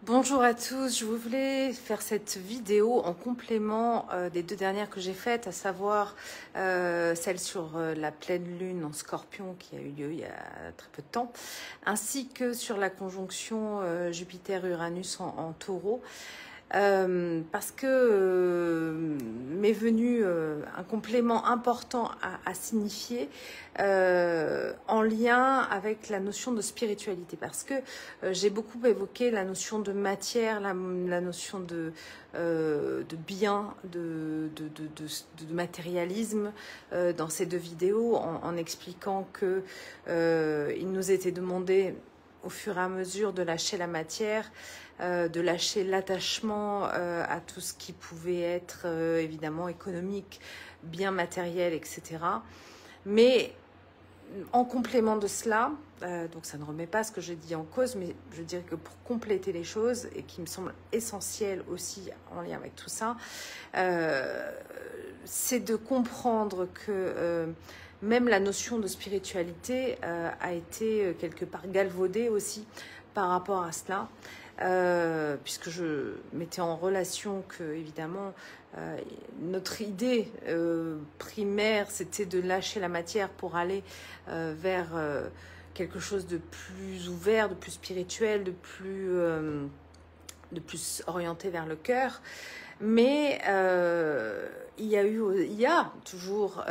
Bonjour à tous, je voulais faire cette vidéo en complément des deux dernières que j'ai faites, à savoir celle sur la pleine lune en Scorpion qui a eu lieu il y a très peu de temps, ainsi que sur la conjonction Jupiter-Uranus en Taureau. Parce que m'est venu un complément important à signifier en lien avec la notion de spiritualité, parce que j'ai beaucoup évoqué la notion de matière, la notion de bien, de matérialisme dans ces deux vidéos, en expliquant que il nous était demandé au fur et à mesure de lâcher la matière, de lâcher l'attachement à tout ce qui pouvait être évidemment économique, bien matériel, etc. Mais en complément de cela, donc ça ne remet pas ce que je dis en cause, mais je dirais que pour compléter les choses, et qui me semble essentiel aussi en lien avec tout ça, c'est de comprendre que même la notion de spiritualité a été quelque part galvaudée aussi par rapport à cela. Puisque je mettais en relation que, évidemment, notre idée primaire, c'était de lâcher la matière pour aller vers quelque chose de plus ouvert, de plus spirituel, de plus orienté vers le cœur. Mais il y a toujours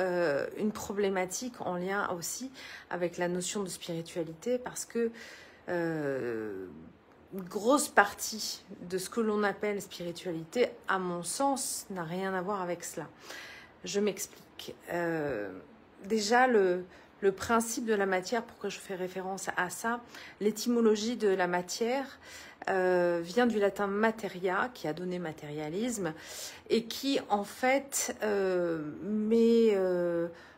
une problématique en lien aussi avec la notion de spiritualité, parce que une grosse partie de ce que l'on appelle spiritualité, à mon sens, n'a rien à voir avec cela. Je m'explique. Déjà, le principe de la matière, pourquoi je fais référence à ça, l'étymologie de la matière vient du latin materia, qui a donné matérialisme, et qui, en fait, met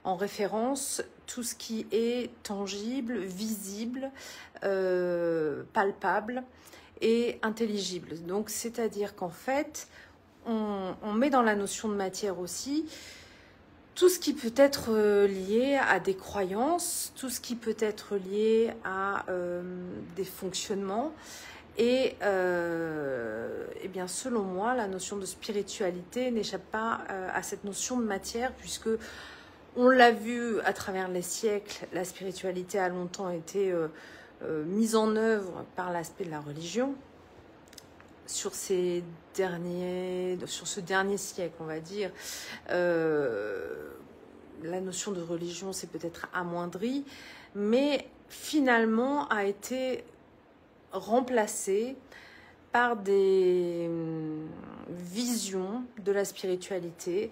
en référence tout ce qui est tangible, visible, palpable et intelligible. Donc, c'est-à-dire qu'en fait, on met dans la notion de matière aussi tout ce qui peut être lié à des croyances, tout ce qui peut être lié à des fonctionnements. Et bien, selon moi, la notion de spiritualité n'échappe pas à cette notion de matière, puisque on l'a vu à travers les siècles, la spiritualité a longtemps été mise en œuvre par l'aspect de la religion. Sur ce dernier siècle, on va dire, la notion de religion s'est peut-être amoindrie, mais finalement a été remplacée par des visions de la spiritualité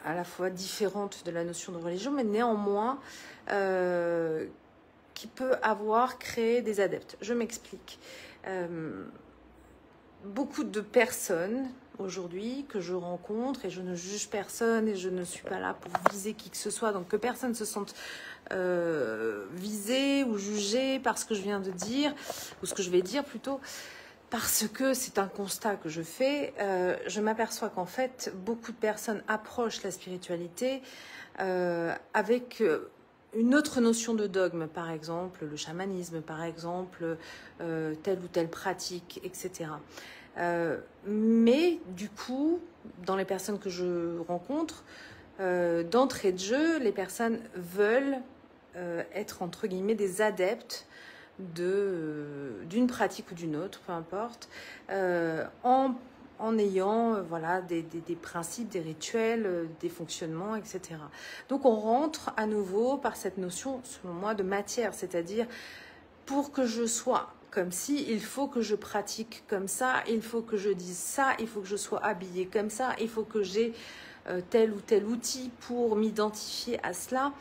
à la fois différentes de la notion de religion, mais néanmoins qui peut avoir créé des adeptes. Je m'explique. Beaucoup de personnes aujourd'hui que je rencontre, et je ne juge personne et je ne suis pas là pour viser qui que ce soit, donc que personne se sente visé ou jugé par ce que je viens de dire, ou ce que je vais dire plutôt, parce que c'est un constat que je fais. Je m'aperçois qu'en fait beaucoup de personnes approchent la spiritualité avec une autre notion de dogme, par exemple le chamanisme, par exemple telle ou telle pratique, etc. Mais du coup, dans les personnes que je rencontre, d'entrée de jeu, les personnes veulent être entre guillemets des adeptes d'une pratique ou d'une autre, peu importe, en ayant voilà, des principes, des rituels, des fonctionnements, etc. Donc on rentre à nouveau par cette notion, selon moi, de matière, c'est-à-dire pour que je sois comme si, il faut que je pratique comme ça, il faut que je dise ça, il faut que je sois habillée comme ça, il faut que j'ai tel ou tel outil pour m'identifier à cela.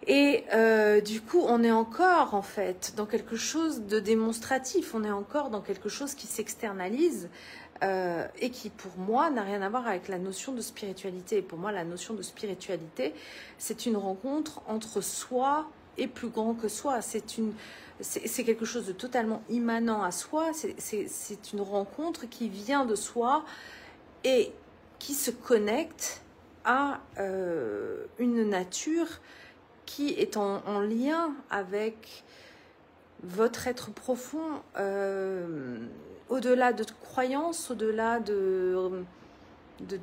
Et du coup, on est encore en fait dans quelque chose de démonstratif, on est encore dans quelque chose qui s'externalise et qui pour moi n'a rien à voir avec la notion de spiritualité. Pour moi, la notion de spiritualité, c'est une rencontre entre soi et plus grand que soi. C'est quelque chose de totalement immanent à soi, c'est une rencontre qui vient de soi et qui se connecte à une nature qui est en lien avec votre être profond, au-delà de croyances, au-delà de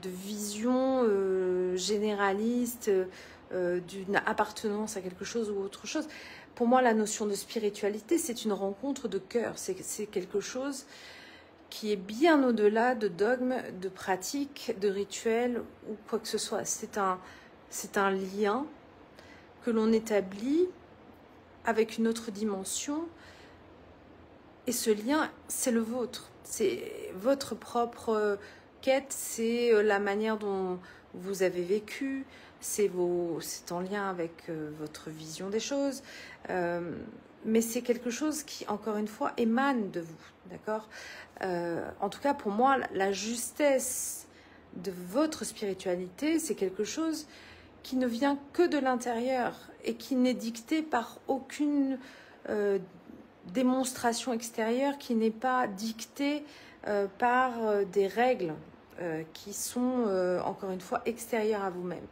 vision généraliste, d'une appartenance à quelque chose ou autre chose. Pour moi, la notion de spiritualité, c'est une rencontre de cœur. C'est quelque chose qui est bien au-delà de dogmes, de pratiques, de rituels ou quoi que ce soit. C'est un lien que l'on établit avec une autre dimension. Et ce lien, c'est le vôtre. C'est votre propre quête, c'est la manière dont vous avez vécu, c'est en lien avec votre vision des choses. Mais c'est quelque chose qui, encore une fois, émane de vous, d'accord? En tout cas, pour moi, la justesse de votre spiritualité, c'est quelque chose qui ne vient que de l'intérieur et qui n'est dicté par aucune démonstration extérieure, qui n'est pas dictée par des règles qui sont, encore une fois, extérieures à vous-même.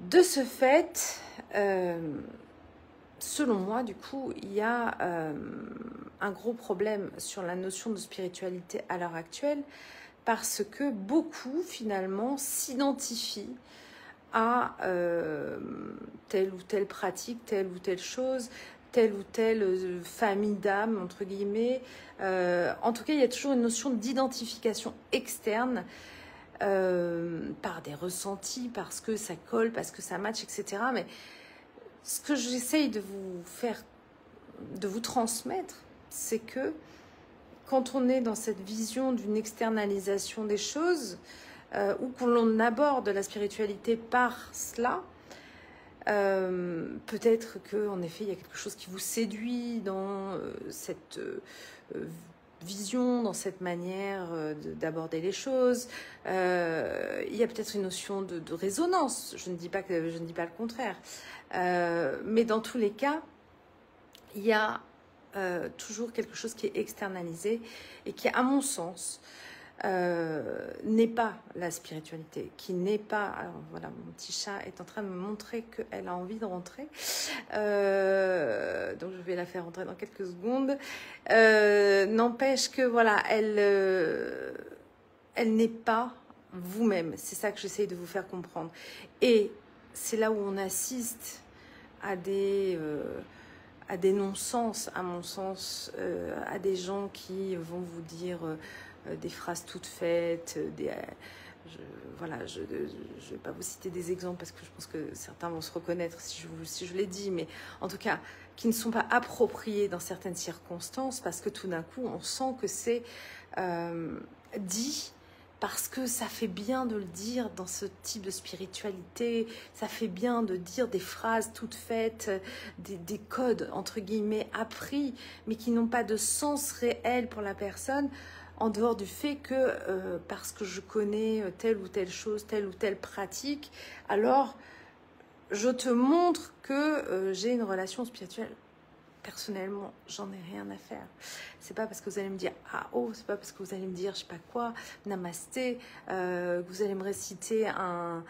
De ce fait, selon moi, du coup, il y a un gros problème sur la notion de spiritualité à l'heure actuelle, parce que beaucoup, finalement, s'identifient à telle ou telle pratique, telle ou telle chose, telle ou telle famille d'âme, entre guillemets. En tout cas, il y a toujours une notion d'identification externe par des ressentis, parce que ça colle, parce que ça match, etc. Mais ce que j'essaye de vous faire, de vous transmettre, c'est que quand on est dans cette vision d'une externalisation des choses, ou qu'on l'on aborde la spiritualité par cela, peut-être qu'en effet il y a quelque chose qui vous séduit dans cette vision, dans cette manière d'aborder les choses. Il y a peut-être une notion de résonance, je ne dis pas le contraire, mais dans tous les cas il y a toujours quelque chose qui est externalisé et qui, à mon sens, n'est pas la spiritualité, qui n'est pas... Alors voilà, mon petit chat est en train de me montrer qu'elle a envie de rentrer, donc je vais la faire rentrer dans quelques secondes. N'empêche que voilà, elle n'est pas vous-même, c'est ça que j'essaye de vous faire comprendre. Et c'est là où on assiste à des non-sens, à mon sens, à des gens qui vont vous dire des phrases toutes faites, voilà, je ne vais pas vous citer des exemples parce que je pense que certains vont se reconnaître si je l'ai dit, mais en tout cas, qui ne sont pas appropriés dans certaines circonstances parce que tout d'un coup, on sent que c'est dit parce que ça fait bien de le dire dans ce type de spiritualité, ça fait bien de dire des phrases toutes faites, des codes, entre guillemets, appris, mais qui n'ont pas de sens réel pour la personne, en dehors du fait que, parce que je connais telle ou telle chose, telle ou telle pratique, alors je te montre que j'ai une relation spirituelle. Personnellement, j'en ai rien à faire. C'est pas parce que vous allez me dire ah oh, c'est pas parce que vous allez me dire je sais pas quoi, namasté, que vous allez me réciter un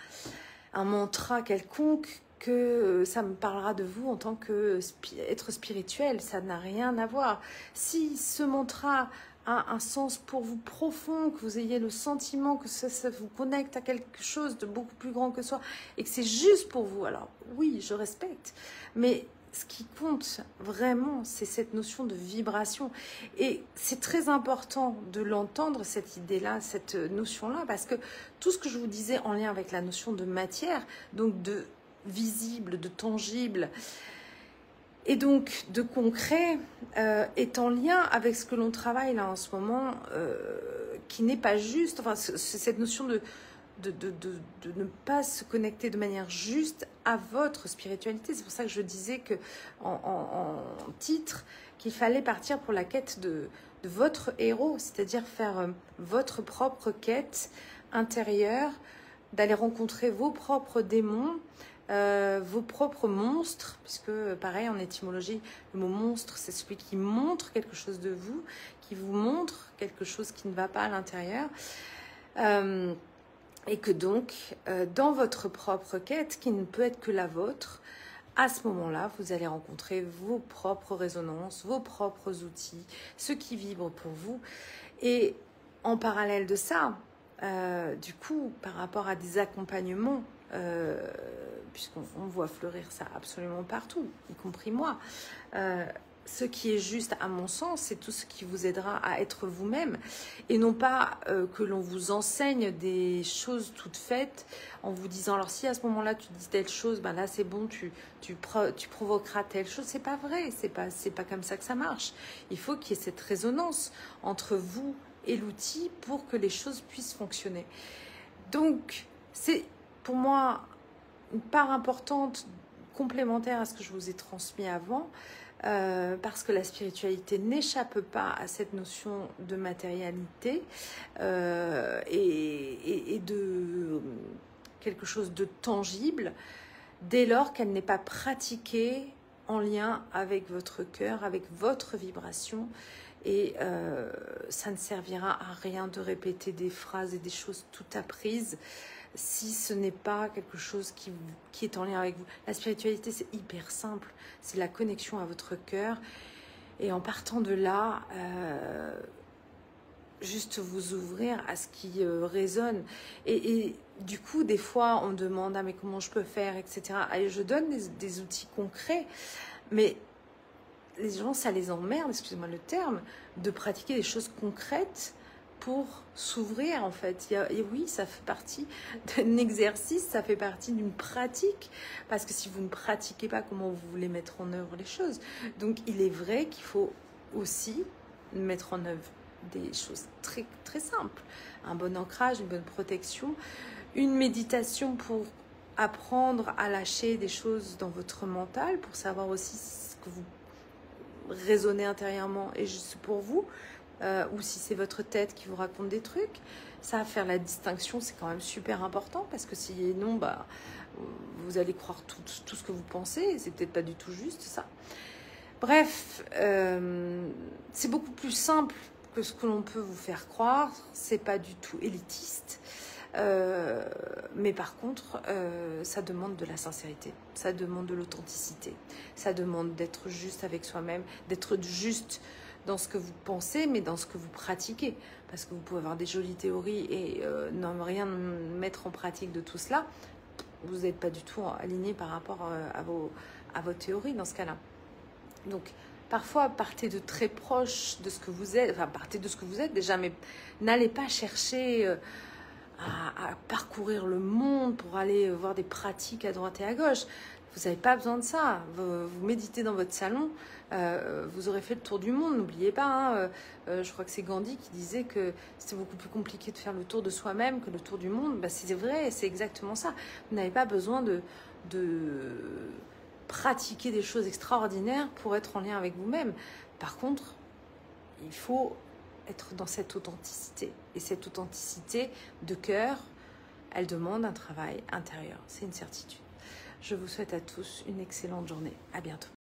mantra quelconque que ça me parlera de vous en tant qu'être spirituel. Ça n'a rien à voir. Si ce mantra a un sens pour vous profond, que vous ayez le sentiment que ça vous connecte à quelque chose de beaucoup plus grand que soi et que c'est juste pour vous, alors oui, je respecte. Mais ce qui compte vraiment, c'est cette notion de vibration. Et c'est très important de l'entendre, cette idée-là, cette notion-là, parce que tout ce que je vous disais en lien avec la notion de matière, donc de visible, de tangible, et donc de concret, est en lien avec ce que l'on travaille là en ce moment, qui n'est pas juste. Enfin, c'est cette notion de ne pas se connecter de manière juste à votre spiritualité. C'est pour ça que je disais que en titre qu'il fallait partir pour la quête de votre héros, c'est-à-dire faire votre propre quête intérieure, d'aller rencontrer vos propres démons, vos propres monstres, puisque pareil en étymologie, le mot monstre, c'est celui qui montre quelque chose de vous, qui vous montre quelque chose qui ne va pas à l'intérieur. Et que donc, dans votre propre quête, qui ne peut être que la vôtre, à ce moment-là, vous allez rencontrer vos propres résonances, vos propres outils, ce qui vibre pour vous. Et en parallèle de ça, du coup, par rapport à des accompagnements, puisqu'on voit fleurir ça absolument partout, y compris moi, ce qui est juste, à mon sens, c'est tout ce qui vous aidera à être vous-même et non pas que l'on vous enseigne des choses toutes faites en vous disant alors si à ce moment-là tu dis telle chose, ben là c'est bon, tu provoqueras telle chose. C'est pas vrai, c'est pas comme ça que ça marche. Il faut qu'il y ait cette résonance entre vous et l'outil pour que les choses puissent fonctionner. Donc c'est pour moi une part importante complémentaire à ce que je vous ai transmis avant. Parce que la spiritualité n'échappe pas à cette notion de matérialité et de quelque chose de tangible dès lors qu'elle n'est pas pratiquée en lien avec votre cœur, avec votre vibration. Et ça ne servira à rien de répéter des phrases et des choses tout apprises si ce n'est pas quelque chose qui est en lien avec vous. La spiritualité, c'est hyper simple. C'est la connexion à votre cœur. Et en partant de là, juste vous ouvrir à ce qui résonne. Et du coup, des fois, on demande « Ah, mais comment je peux faire ?» etc. Et je donne des outils concrets. Mais les gens, ça les emmerde, excusez-moi le terme, de pratiquer des choses concrètes pour s'ouvrir en fait. Et oui, ça fait partie d'un exercice, ça fait partie d'une pratique. Parce que si vous ne pratiquez pas, comment vous voulez mettre en œuvre les choses? Donc il est vrai qu'il faut aussi mettre en œuvre des choses très, très simples. Un bon ancrage, une bonne protection, une méditation pour apprendre à lâcher des choses dans votre mental, pour savoir aussi ce que vous raisonnez intérieurement et juste pour vous. Ou si c'est votre tête qui vous raconte des trucs, ça, faire la distinction, c'est quand même super important parce que sinon, bah, vous allez croire tout ce que vous pensez et c'est peut-être pas du tout juste ça. Bref, c'est beaucoup plus simple que ce que l'on peut vous faire croire, c'est pas du tout élitiste. Mais par contre, ça demande de la sincérité, ça demande de l'authenticité, ça demande d'être juste avec soi-même, d'être juste dans ce que vous pensez, mais dans ce que vous pratiquez. Parce que vous pouvez avoir des jolies théories et ne rien mettre en pratique de tout cela. Vous n'êtes pas du tout aligné par rapport à vos théories dans ce cas-là. Donc, parfois, partez de très proche de ce que vous êtes, enfin, partez de ce que vous êtes déjà, mais n'allez pas chercher à parcourir le monde pour aller voir des pratiques à droite et à gauche. Vous n'avez pas besoin de ça. Vous méditez dans votre salon, vous aurez fait le tour du monde. N'oubliez pas, hein, je crois que c'est Gandhi qui disait que c'était beaucoup plus compliqué de faire le tour de soi-même que le tour du monde. Bah, c'est vrai, c'est exactement ça. Vous n'avez pas besoin de pratiquer des choses extraordinaires pour être en lien avec vous-même. Par contre, il faut être dans cette authenticité. Et cette authenticité de cœur, elle demande un travail intérieur. C'est une certitude. Je vous souhaite à tous une excellente journée. À bientôt.